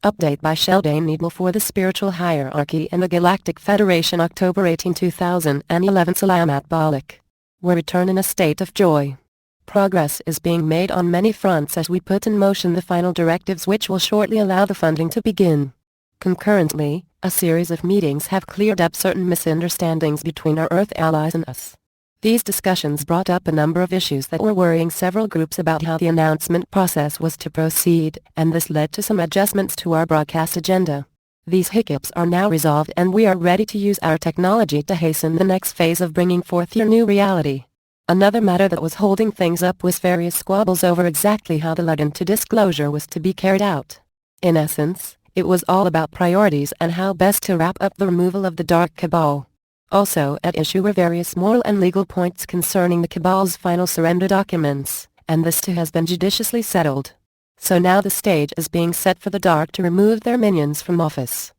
Update by Sheldan Nidle for the Spiritual Hierarchy in the Galactic Federation, October 18, 2011. Selamat Balik. We return in a state of joy. Progress is being made on many fronts as we put in motion the final directives which will shortly allow the funding to begin. Concurrently, a series of meetings have cleared up certain misunderstandings between our Earth allies and us. These discussions brought up a number of issues that were worrying several groups about how the announcement process was to proceed, and this led to some adjustments to our broadcast agenda. These hiccups are now resolved and we are ready to use our technology to hasten the next phase of bringing forth your new reality. Another matter that was holding things up was various squabbles over exactly how the lead into disclosure was to be carried out. In essence, it was all about priorities and how best to wrap up the removal of the dark cabal. Also at issue were various moral and legal points concerning the cabal's final surrender documents, and this too has been judiciously settled. So now the stage is being set for the dark to remove their minions from office.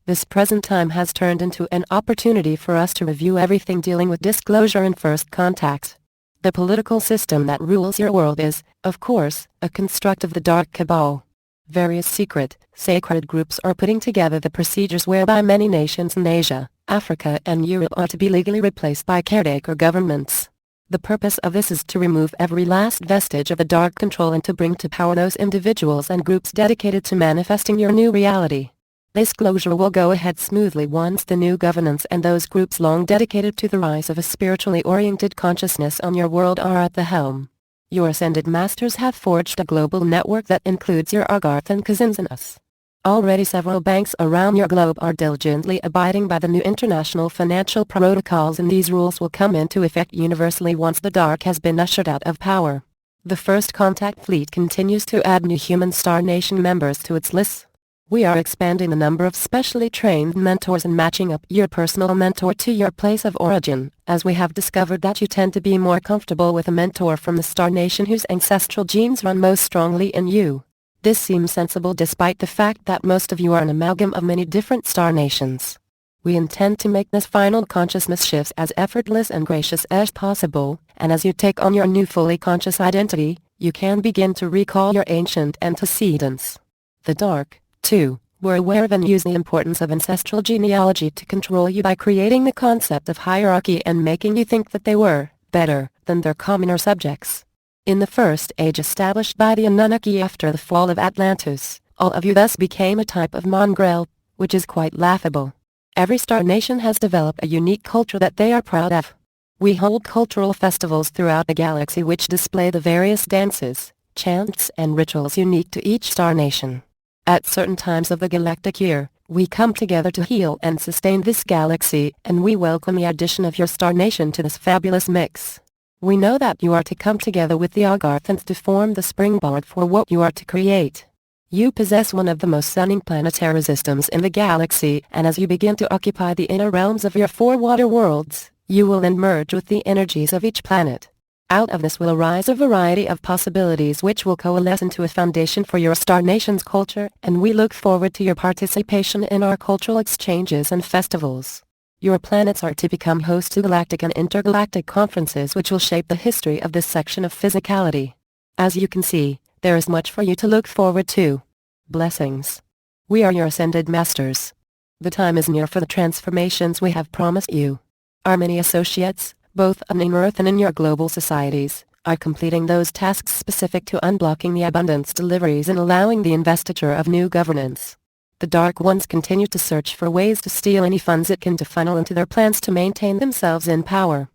This present time has turned into an opportunity for us to review everything dealing with disclosure and first contact. The political system that rules your world is, of course, a construct of the dark cabal. Various secret, sacred groups are putting together the procedures whereby many nations in Asia, Africa and Europe are to be legally replaced by caretaker governments. The purpose of this is to remove every last vestige of the dark control and to bring to power those individuals and groups dedicated to manifesting your new reality. Disclosure will go ahead smoothly once the new governance and those groups long dedicated to the rise of a spiritually oriented consciousness on your world are at the helm. Your ascended masters have forged a global network that includes your Agarthan cousins and us. Already several banks around your globe are diligently abiding by the new international financial protocols, and these rules will come into effect universally once the dark has been ushered out of power. The First Contact Fleet continues to add new human Star Nation members to its lists. We are expanding the number of specially trained mentors and matching up your personal mentor to your place of origin, as we have discovered that you tend to be more comfortable with a mentor from the Star Nation whose ancestral genes run most strongly in you. This seems sensible despite the fact that most of you are an amalgam of many different Star Nations. We intend to make this final consciousness shift as effortless and gracious as possible, and as you take on your new fully conscious identity, you can begin to recall your ancient antecedents. The dark, too, were aware of and use the importance of ancestral genealogy to control you by creating the concept of hierarchy and making you think that they were better than their commoner subjects. In the first age established by the Anunnaki after the fall of Atlantis, all of you thus became a type of mongrel, which is quite laughable. Every Star Nation has developed a unique culture that they are proud of. We hold cultural festivals throughout the galaxy which display the various dances, chants and rituals unique to each Star Nation. At certain times of the galactic year, we come together to heal and sustain this galaxy, and we welcome the addition of your Star Nation to this fabulous mix. We know that you are to come together with the Agarthans to form the springboard for what you are to create. You possess one of the most stunning planetary systems in the galaxy, and as you begin to occupy the inner realms of your four water worlds, you will then merge with the energies of each planet. Out of this will arise a variety of possibilities which will coalesce into a foundation for your Star Nation's culture, and we look forward to your participation in our cultural exchanges and festivals. Your planets are to become host to galactic and intergalactic conferences which will shape the history of this section of physicality. As you can see, there is much for you to look forward to. Blessings. We are your ascended masters. The time is near for the transformations we have promised you. Our many associates, both on Earth and in your global societies, are completing those tasks specific to unblocking the abundance deliveries and allowing the investiture of new governance. The Dark Ones continue to search for ways to steal any funds it can to funnel into their plans to maintain themselves in power.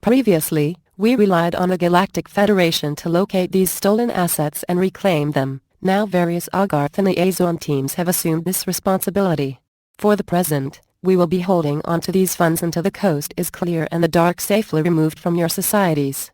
Previously, we relied on the Galactic Federation to locate these stolen assets and reclaim them. Now various Agarthan liaison teams have assumed this responsibility. For the present, we will be holding on to these funds until the coast is clear and the dark safely removed from your societies.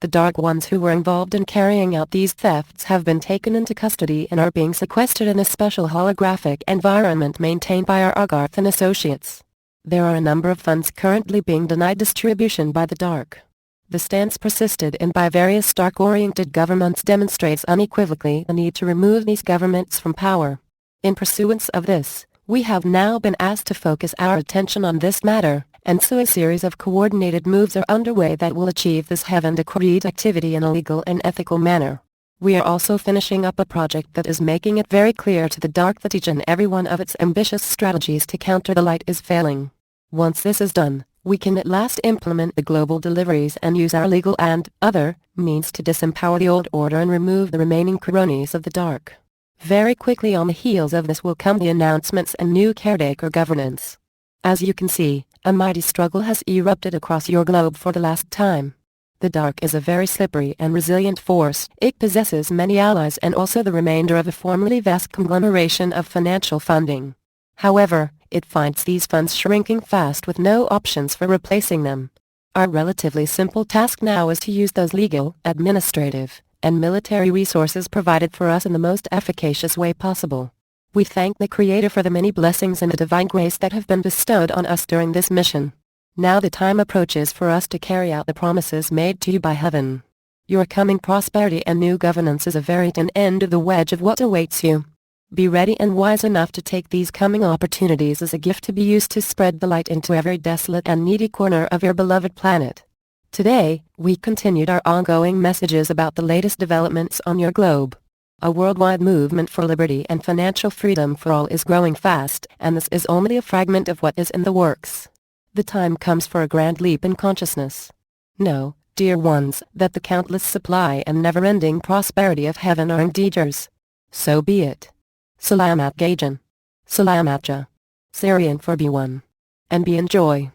The Dark Ones who were involved in carrying out these thefts have been taken into custody and are being sequestered in a special holographic environment maintained by our Agarthan associates. There are a number of funds currently being denied distribution by the Dark. The stance persisted in by various dark-oriented governments demonstrates unequivocally the need to remove these governments from power. In pursuance of this, we have now been asked to focus our attention on this matter, and so a series of coordinated moves are underway that will achieve this heaven-decreed activity in a legal and ethical manner. We are also finishing up a project that is making it very clear to the dark that each and every one of its ambitious strategies to counter the light is failing. Once this is done, we can at last implement the global deliveries and use our legal and other means to disempower the old order and remove the remaining cronies of the dark. Very quickly on the heels of this will come the announcements and new caretaker governance. As you can see, a mighty struggle has erupted across your globe for the last time. The dark is a very slippery and resilient force. It possesses many allies and also the remainder of a formerly vast conglomeration of financial funding. However, it finds these funds shrinking fast with no options for replacing them. Our relatively simple task now is to use those legal, administrative, and military resources provided for us in the most efficacious way possible. We thank the Creator for the many blessings and the divine grace that have been bestowed on us during this mission. Now the time approaches for us to carry out the promises made to you by heaven. Your coming prosperity and new governance is a very thin end of the wedge of what awaits you. Be ready and wise enough to take these coming opportunities as a gift to be used to spread the light into every desolate and needy corner of your beloved planet. Today, we continued our ongoing messages about the latest developments on your globe. A worldwide movement for liberty and financial freedom for all is growing fast, and this is only a fragment of what is in the works. The time comes for a grand leap in consciousness. Know, dear ones, that the countless supply and never-ending prosperity of heaven are indeed yours. So be it. Selamat Gajan. Selamat Ja. Syrian for B1. And be in joy.